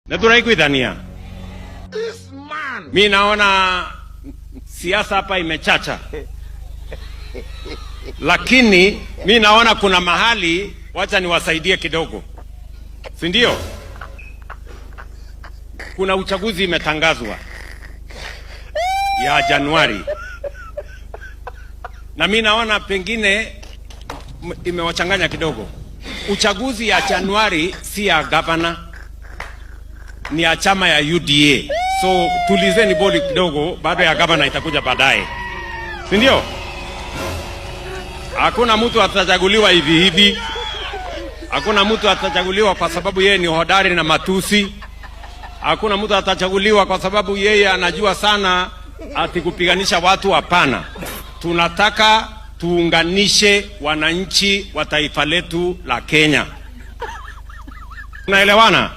Na tunaikuidhania. Mimi naona siasa hapa imechacha. Lakini mimi naona kuna mahali wacha niwasaidie kidogo. Si ndio? Kuna uchaguzi imetangazwa ya Januari. Na mimi naona pengine imewachanganya kidogo. Uchaguzi ya Januari si ya gavana, ni ya chama ya UDA. So tulizeni boli kidogo, baada ya gavana itakuja baadaye. Si ndio? Hakuna mtu atachaguliwa hivi hivi. Hakuna mtu atachaguliwa kwa sababu yeye ni hodari na matusi. Hakuna mtu atachaguliwa kwa sababu yeye anajua sana ati kupiganisha watu. Hapana. Tunataka tuunganishe wananchi wa taifa letu la Kenya. Tunaelewana?